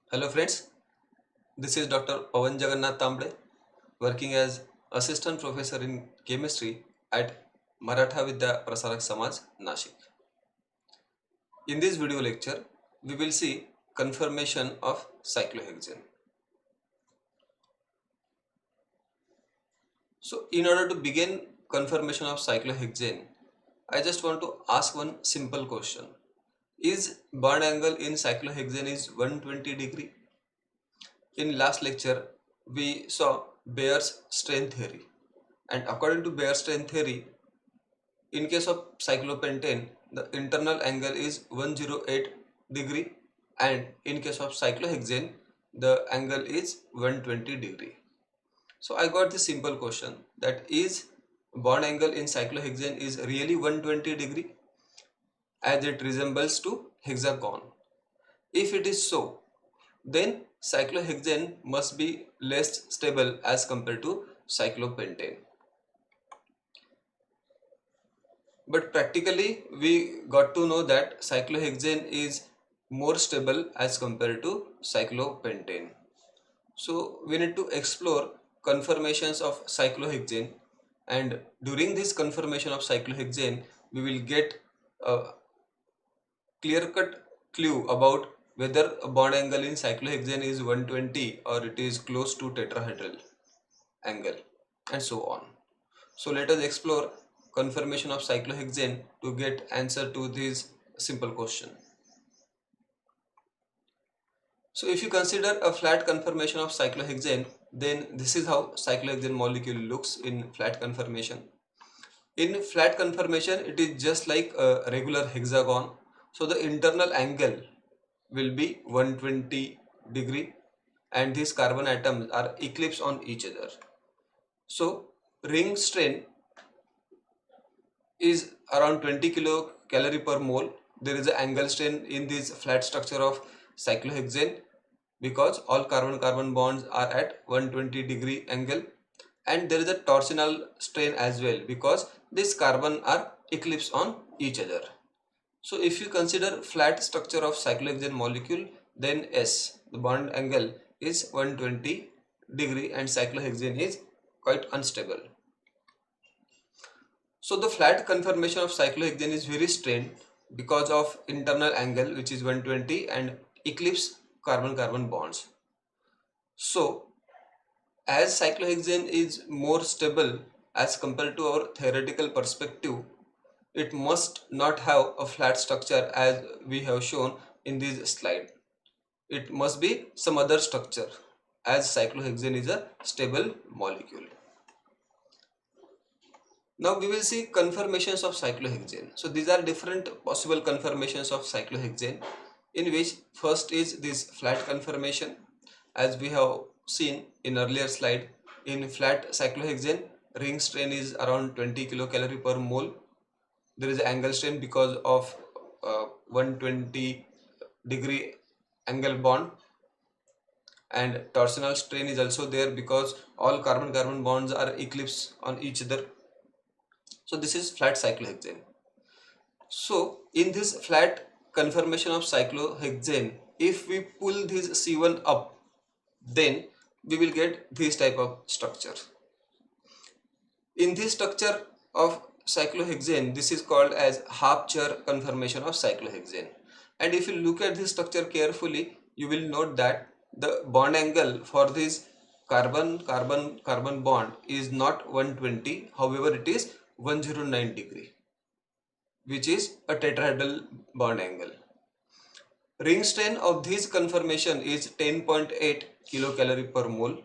Hello friends, this is Dr. Pawan Jagannath Tambre, working as Assistant Professor in Chemistry at Maratha Vidya Prasarak Samaj, Nashik. In this video lecture, we will see conformation of cyclohexane. So in order to begin conformation of cyclohexane, I just want to ask one simple question. Is bond angle in cyclohexane is 120 degree? In last lecture, we saw Bayer's strain theory. And according to Bayer's strain theory, in case of cyclopentane, the internal angle is 108 degree, and in case of cyclohexane, the angle is 120 degree. So I got this simple question, that is bond angle in cyclohexane is really 120 degree as it resembles to hexagon. If it is so, then cyclohexane must be less stable as compared to cyclopentane. But practically we got to know that cyclohexane is more stable as compared to cyclopentane. So we need to explore conformations of cyclohexane, and during this conformation of cyclohexane we will get a clear cut clue about whether a bond angle in cyclohexane is 120 or it is close to tetrahedral angle, and so on. So let us explore conformation of cyclohexane to get answer to this simple question. So if you consider a flat conformation of cyclohexane, then this is how cyclohexane molecule looks in flat conformation. In flat conformation, it is just like a regular hexagon. So the internal angle will be 120 degree, and these carbon atoms are eclipsed on each other. So ring strain is around 20 kilocalorie per mole. There is an angle strain in this flat structure of cyclohexane because all carbon-carbon bonds are at 120 degree angle, and there is a torsional strain as well because these carbon are eclipsed on each other. So if you consider flat structure of cyclohexane molecule, then S, the bond angle is 120 degree and cyclohexane is quite unstable. So the flat conformation of cyclohexane is very strained because of internal angle which is 120 and eclipse carbon-carbon bonds. So as cyclohexane is more stable as compared to our theoretical perspective, it must not have a flat structure as we have shown in this slide. It must be some other structure as cyclohexane is a stable molecule. Now we will see conformations of cyclohexane. So these are different possible conformations of cyclohexane, in which first is this flat conformation. As we have seen in earlier slide, in flat cyclohexane, ring strain is around 20 kilocalorie per mole. There is angle strain because of 120 degree angle bond, and torsional strain is also there because all carbon-carbon bonds are eclipsed on each other. So this is flat cyclohexane. So in this flat conformation of cyclohexane, if we pull this C1 up, then we will get this type of structure. In this structure of cyclohexane, this is called as half chair conformation of cyclohexane. And if you look at this structure carefully, you will note that the bond angle for this carbon-carbon bond is not 120, however it is 109 degree, which is a tetrahedral bond angle. Ring strain of this conformation is 10.8 kilocalorie per mole.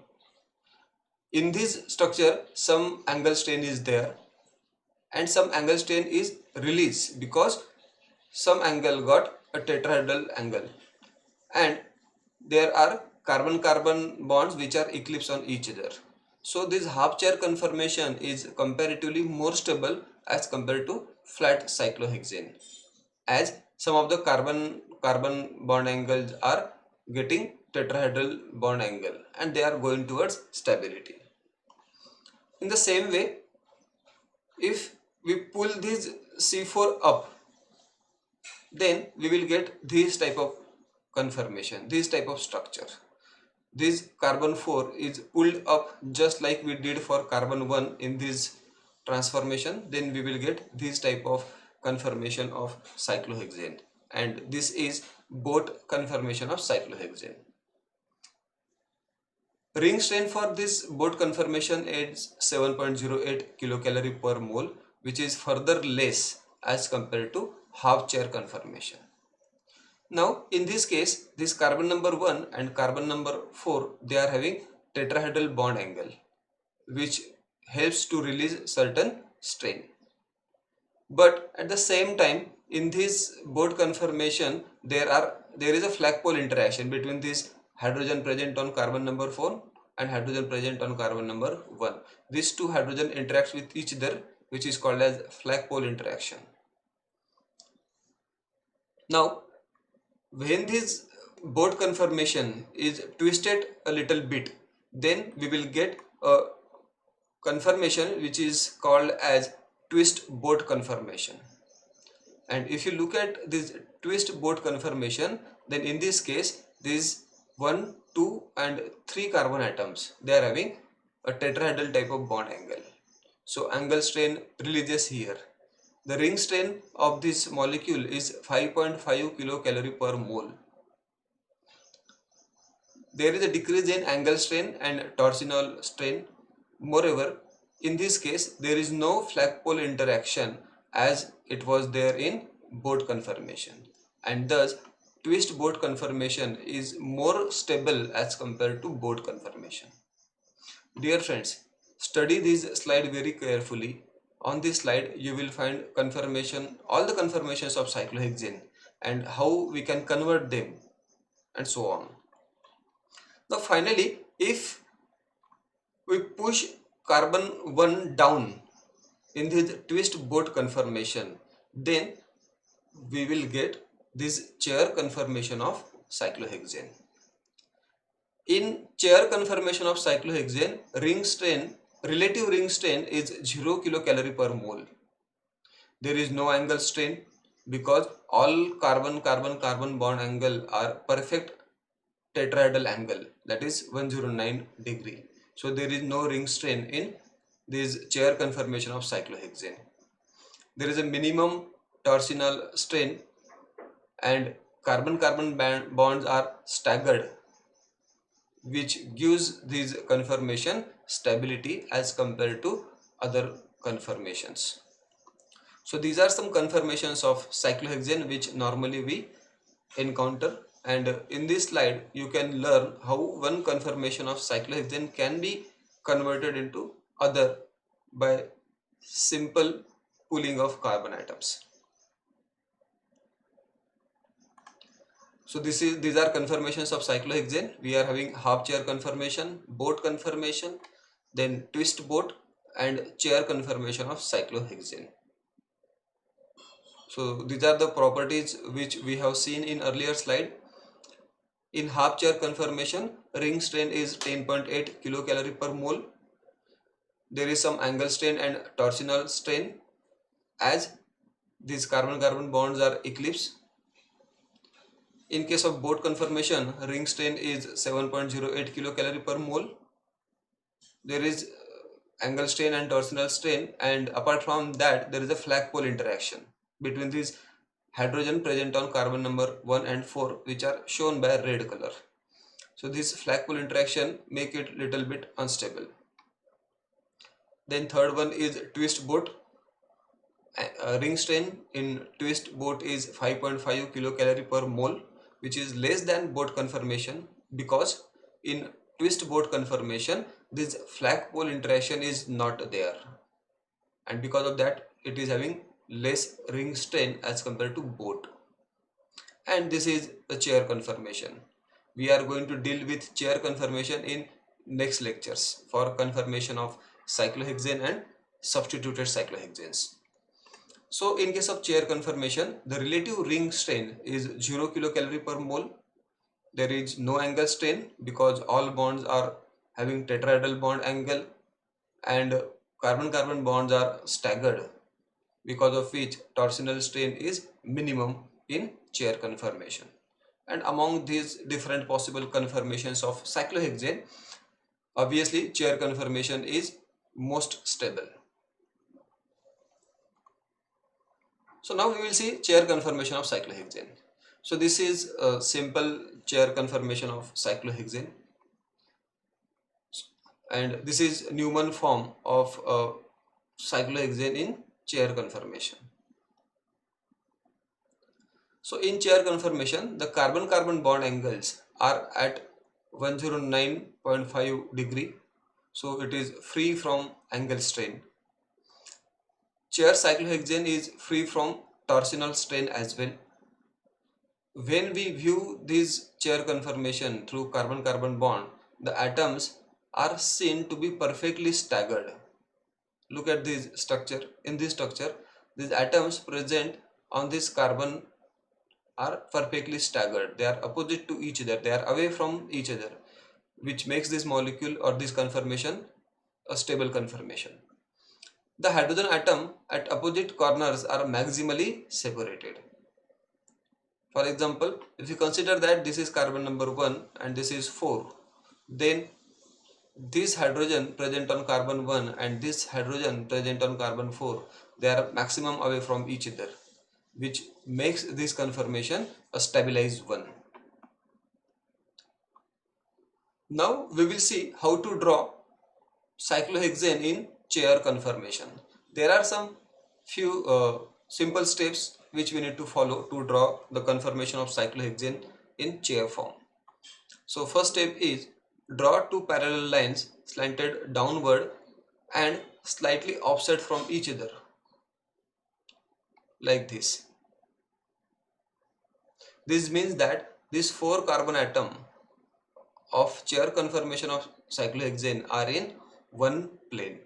In this structure, some angle strain is there and some angle strain is released because some angle got a tetrahedral angle, and there are carbon-carbon bonds which are eclipsed on each other. So this half chair conformation is comparatively more stable as compared to flat cyclohexane, as some of the carbon bond angles are getting tetrahedral bond angle and they are going towards stability. In the same way, if we pull this C4 up, then we will get this type of conformation, this type of structure. This carbon 4 is pulled up just like we did for carbon 1 in this transformation, then we will get this type of conformation of cyclohexane, and this is both conformation of cyclohexane. Ring strain for this boat conformation is 7.08 kilocalorie per mole, which is further less as compared to half chair conformation. Now in this case, this carbon number 1 and carbon number 4, they are having tetrahedral bond angle, which helps to release certain strain. But at the same time, in this boat conformation, there is a flag pole interaction between this hydrogen present on carbon number 4 and hydrogen present on carbon number 1. These two hydrogen interacts with each other, which is called as flag pole interaction. Now when this boat conformation is twisted a little bit, then we will get a conformation which is called as twist boat conformation. And if you look at this twist boat conformation, then in this case these 1, 2 and 3 carbon atoms, they are having a tetrahedral type of bond angle. So angle strain releases here. The ring strain of this molecule is 5.5 kilocalorie per mole. There is a decrease in angle strain and torsional strain. Moreover, in this case, there is no flag pole interaction as it was there in boat conformation, and thus twist boat conformation is more stable as compared to boat conformation. Dear friends, study this slide very carefully. On this slide, you will find conformation, all the conformations of cyclohexane and how we can convert them and so on. Now finally, if we push carbon 1 down in this twist boat conformation, then we will get this chair conformation of cyclohexane. In chair conformation of cyclohexane, relative ring strain is 0 kilocalorie per mole. There is no angle strain because all carbon bond angle are perfect tetrahedral angle, that is 109 degree. So there is no ring strain in this chair conformation of cyclohexane. There is a minimum torsional strain and carbon bonds are staggered, which gives this conformation stability as compared to other conformations. So these are some conformations of cyclohexane which normally we encounter, and in this slide you can learn how one conformation of cyclohexane can be converted into other by simple pooling of carbon atoms. So these are conformations of cyclohexane. We are having half chair conformation, boat conformation, then twist boat and chair conformation of cyclohexane. So these are the properties which we have seen in earlier slide. In half chair conformation, ring strain is 10.8 kilocalorie per mole. There is some angle strain and torsional strain as these carbon bonds are eclipsed. In case of boat conformation, ring strain is 7.08 kilocalorie per mole. There is angle strain and torsional strain, and apart from that there is a flag pole interaction between these hydrogen present on carbon number 1 and 4, which are shown by red color. So this flag pole interaction make it little bit unstable. Then third one is twist boat. Ring strain in twist boat is 5.5 kilocalorie per mole, which is less than boat conformation because in twist boat conformation this flag pole interaction is not there, and because of that it is having less ring strain as compared to boat. And this is a chair conformation. We are going to deal with chair conformation in next lectures for conformation of cyclohexane and substituted cyclohexanes. So in case of chair conformation, the relative ring strain is 0 kilocalorie per mole. There is no angle strain because all bonds are having tetrahedral bond angle, and carbon bonds are staggered, because of which torsional strain is minimum in chair conformation. and among these different possible conformations of cyclohexane, obviously chair conformation is most stable. So now we will see chair conformation of cyclohexane. So this is a simple chair conformation of cyclohexane, and this is Newman form of cyclohexane in chair conformation. So in chair conformation, the carbon-carbon bond angles are at 109.5 degree. So it is free from angle strain. Chair cyclohexane is free from torsional strain as well. When we view this chair conformation through carbon-carbon bond, the atoms are seen to be perfectly staggered. Look at this structure. In this structure, these atoms present on this carbon are perfectly staggered. They are opposite to each other. They are away from each other, which makes this molecule or this conformation a stable conformation. The hydrogen atom at opposite corners are maximally separated. For example, if you consider that this is carbon number 1 and this is 4, then this hydrogen present on carbon 1 and this hydrogen present on carbon 4, they are maximum away from each other, which makes this conformation a stabilized one. Now we will see how to draw cyclohexane in chair conformation. There are some few simple steps which we need to follow to draw the conformation of cyclohexane in chair form. So first step is draw two parallel lines slanted downward and slightly offset from each other, like this. This means that these 4 carbon atom of chair conformation of cyclohexane are in one plane.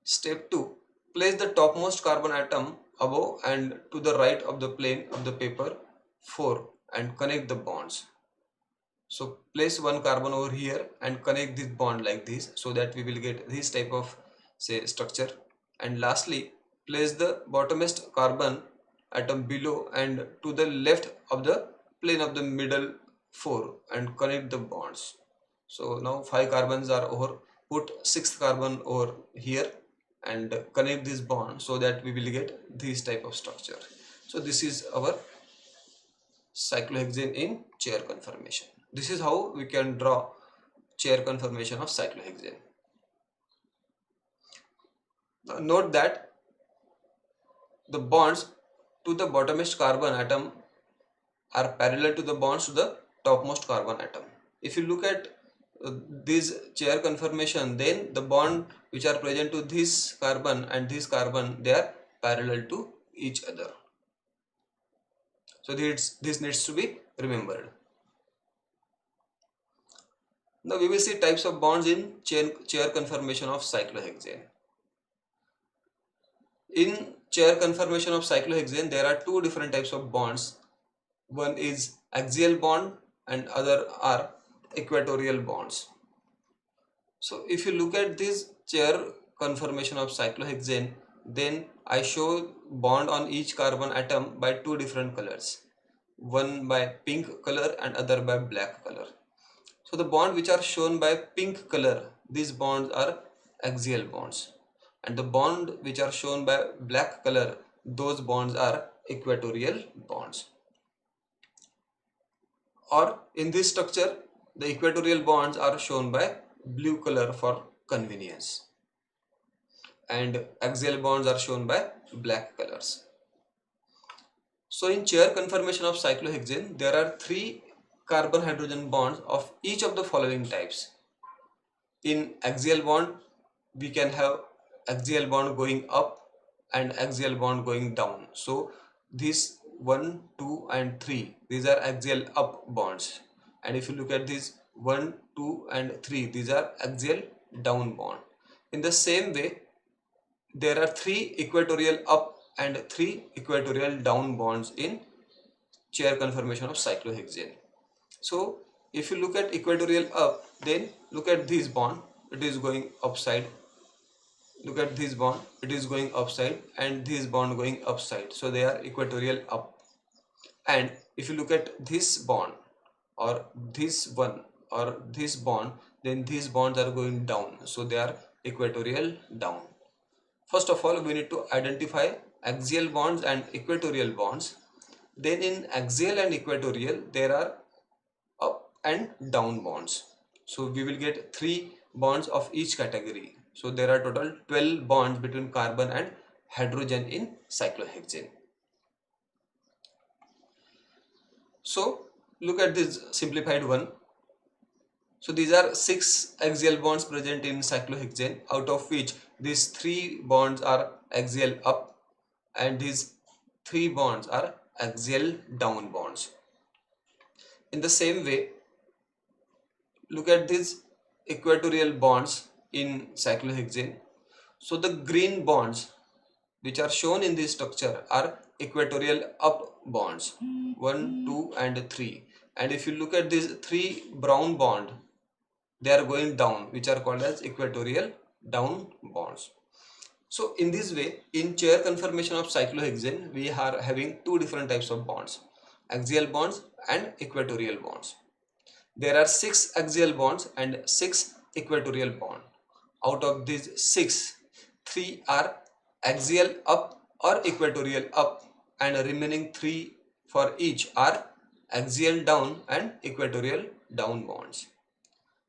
Step 2. Place the topmost carbon atom above and to the right of the plane of the paper 4 and connect the bonds. So place one carbon over here and connect this bond like this, so that we will get this type of structure. And lastly, place the bottommost carbon atom below and to the left of the plane of the middle 4 and connect the bonds. So now 5 carbons are over, put 6th carbon over here and connect this bond, so that we will get this type of structure. So this is our cyclohexane in chair conformation. This is how we can draw chair conformation of cyclohexane. Now note that the bonds to the bottommost carbon atom are parallel to the bonds to the topmost carbon atom. If you look at this chair conformation, then the bond which are present to this carbon and this carbon, they are parallel to each other. So this needs to be remembered. Now we will see types of bonds in chair conformation of cyclohexane. In chair conformation of cyclohexane, there are two different types of bonds. One is axial bond and other are equatorial bonds. So if you look at this chair conformation of cyclohexane, then I show bond on each carbon atom by two different colors. One by pink color and other by black color. So the bond which are shown by pink color, these bonds are axial bonds. And the bond which are shown by black color, those bonds are equatorial bonds. Or in this structure, the equatorial bonds are shown by blue color for convenience, and axial bonds are shown by black colors. So in chair conformation of cyclohexane, there are 3 carbon hydrogen bonds of each of the following types. In axial bond, we can have axial bond going up and axial bond going down. So these 1, 2 and 3, these are axial up bonds. And if you look at these 1, 2 and 3, these are axial down bond. In the same way, there are 3 equatorial up and 3 equatorial down bonds in chair conformation of cyclohexane. So if you look at equatorial up, then look at this bond, it is going upside. Look at this bond, it is going upside, and this bond going upside. So they are equatorial up. And if you look at this bond or this one or this bond, then these bonds are going down, so they are equatorial down. First of all, we need to identify axial bonds and equatorial bonds. Then in axial and equatorial there are up and down bonds, so we will get 3 bonds of each category. So there are total 12 bonds between carbon and hydrogen in cyclohexane. So look at this simplified one. So these are 6 axial bonds present in cyclohexane, out of which these 3 bonds are axial up and these 3 bonds are axial down bonds. In the same way, look at these equatorial bonds in cyclohexane. So the green bonds which are shown in this structure are equatorial up bonds 1, 2 and 3. And if you look at these 3 brown bonds, they are going down, which are called as equatorial down bonds. So in this way, in chair conformation of cyclohexane, we are having 2 different types of bonds, axial bonds and equatorial bonds. There are 6 axial bonds and 6 equatorial bonds. Out of these 6, 3 are axial up or equatorial up, and remaining 3 for each are axial down and equatorial down bonds.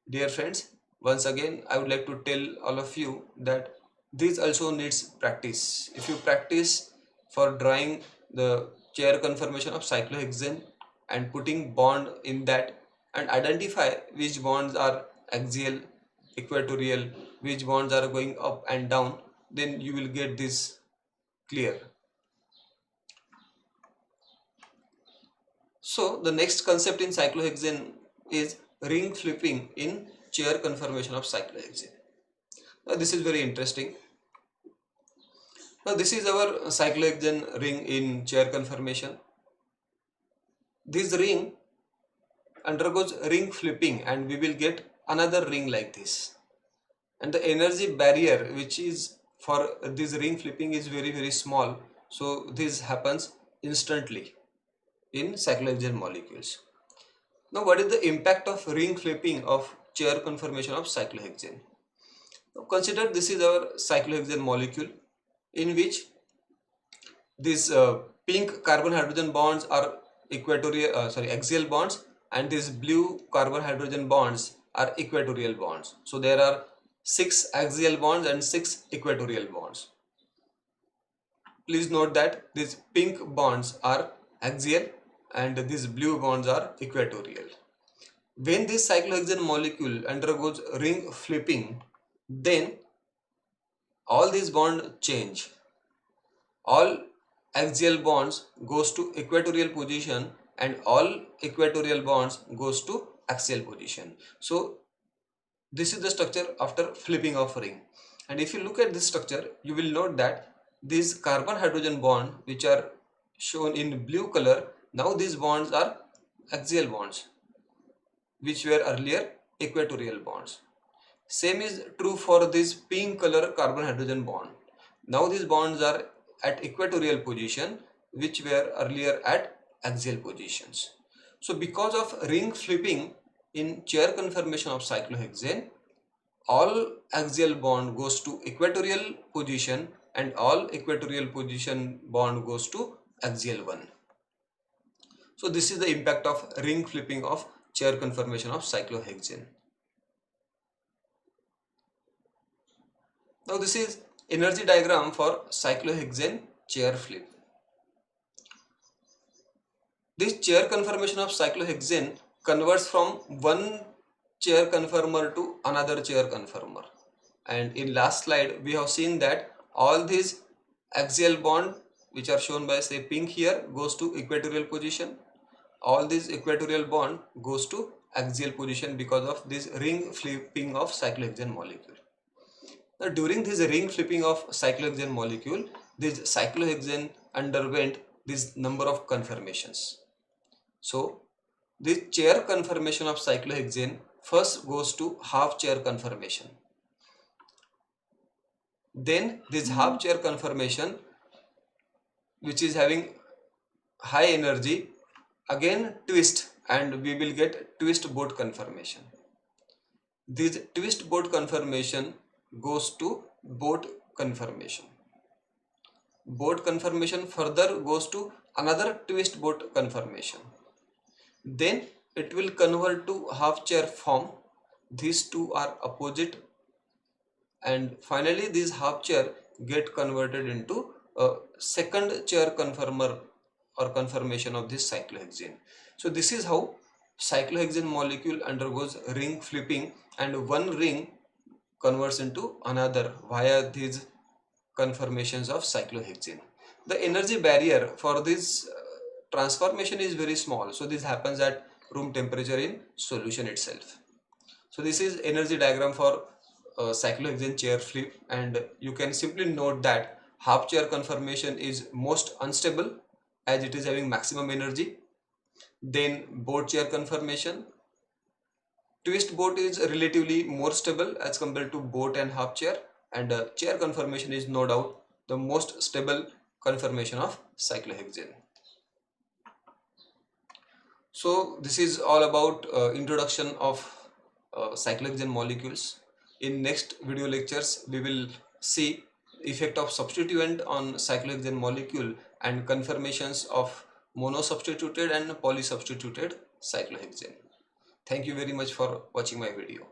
Dear friends, once again I would like to tell all of you that this also needs practice. If you practice for drawing the chair conformation of cyclohexane and putting bond in that and identify which bonds are axial, equatorial, which bonds are going up and down, then you will get this clear. So the next concept in cyclohexane is ring flipping in chair conformation of cyclohexane. Now this is very interesting. Now this is our cyclohexane ring in chair conformation. This ring undergoes ring flipping and we will get another ring like this. And the energy barrier which is for this ring flipping is very small. So this happens instantly in cyclohexane molecules. Now what is the impact of ring flipping of chair conformation of cyclohexane? Now consider this is our cyclohexane molecule in which these pink carbon hydrogen bonds are axial bonds, and these blue carbon hydrogen bonds are equatorial bonds. So there are 6 axial bonds and 6 equatorial bonds. Please note that these pink bonds are axial and these blue bonds are equatorial. When this cyclohexane molecule undergoes ring flipping, then all these bonds change. All axial bonds goes to equatorial position and all equatorial bonds goes to axial position. So this is the structure after flipping of ring. And if you look at this structure, you will note that these carbon hydrogen bond which are shown in blue color, now these bonds are axial bonds which were earlier equatorial bonds. Same is true for this pink color carbon hydrogen bond. Now these bonds are at equatorial position which were earlier at axial positions. So because of ring flipping in chair conformation of cyclohexane, all axial bond goes to equatorial position and all equatorial position bond goes to axial one. So this is the impact of ring flipping of chair conformation of cyclohexane. Now this is energy diagram for cyclohexane chair flip. This chair conformation of cyclohexane converts from one chair conformer to another chair conformer. And in last slide we have seen that all these axial bond which are shown by say pink here goes to equatorial position. All these equatorial bond goes to axial position because of this ring flipping of cyclohexane molecule. Now during this ring flipping of cyclohexane molecule, this cyclohexane underwent this number of conformations. So this chair conformation of cyclohexane first goes to half chair conformation. Then this half chair conformation which is having high energy again twist, and we will get twist boat conformation. This twist boat conformation goes to boat conformation. Boat conformation further goes to another twist boat conformation. Then it will convert to half chair form. These two are opposite, and finally this half chair get converted into a second chair conformer or conformation of this cyclohexane. So this is how cyclohexane molecule undergoes ring flipping, and one ring converts into another via these conformations of cyclohexane. The energy barrier for this transformation is very small, so this happens at room temperature in solution itself. So this is energy diagram for cyclohexane chair flip, and you can simply note that half chair conformation is most unstable as it is having maximum energy. Then boat chair conformation, twist boat is relatively more stable as compared to boat and half chair, and chair conformation is no doubt the most stable conformation of cyclohexane. So this is all about introduction of cyclohexane molecules. In next video lectures, we will see effect of substituent on cyclohexane molecule and conformations of monosubstituted and polysubstituted cyclohexane. Thank you very much for watching my video.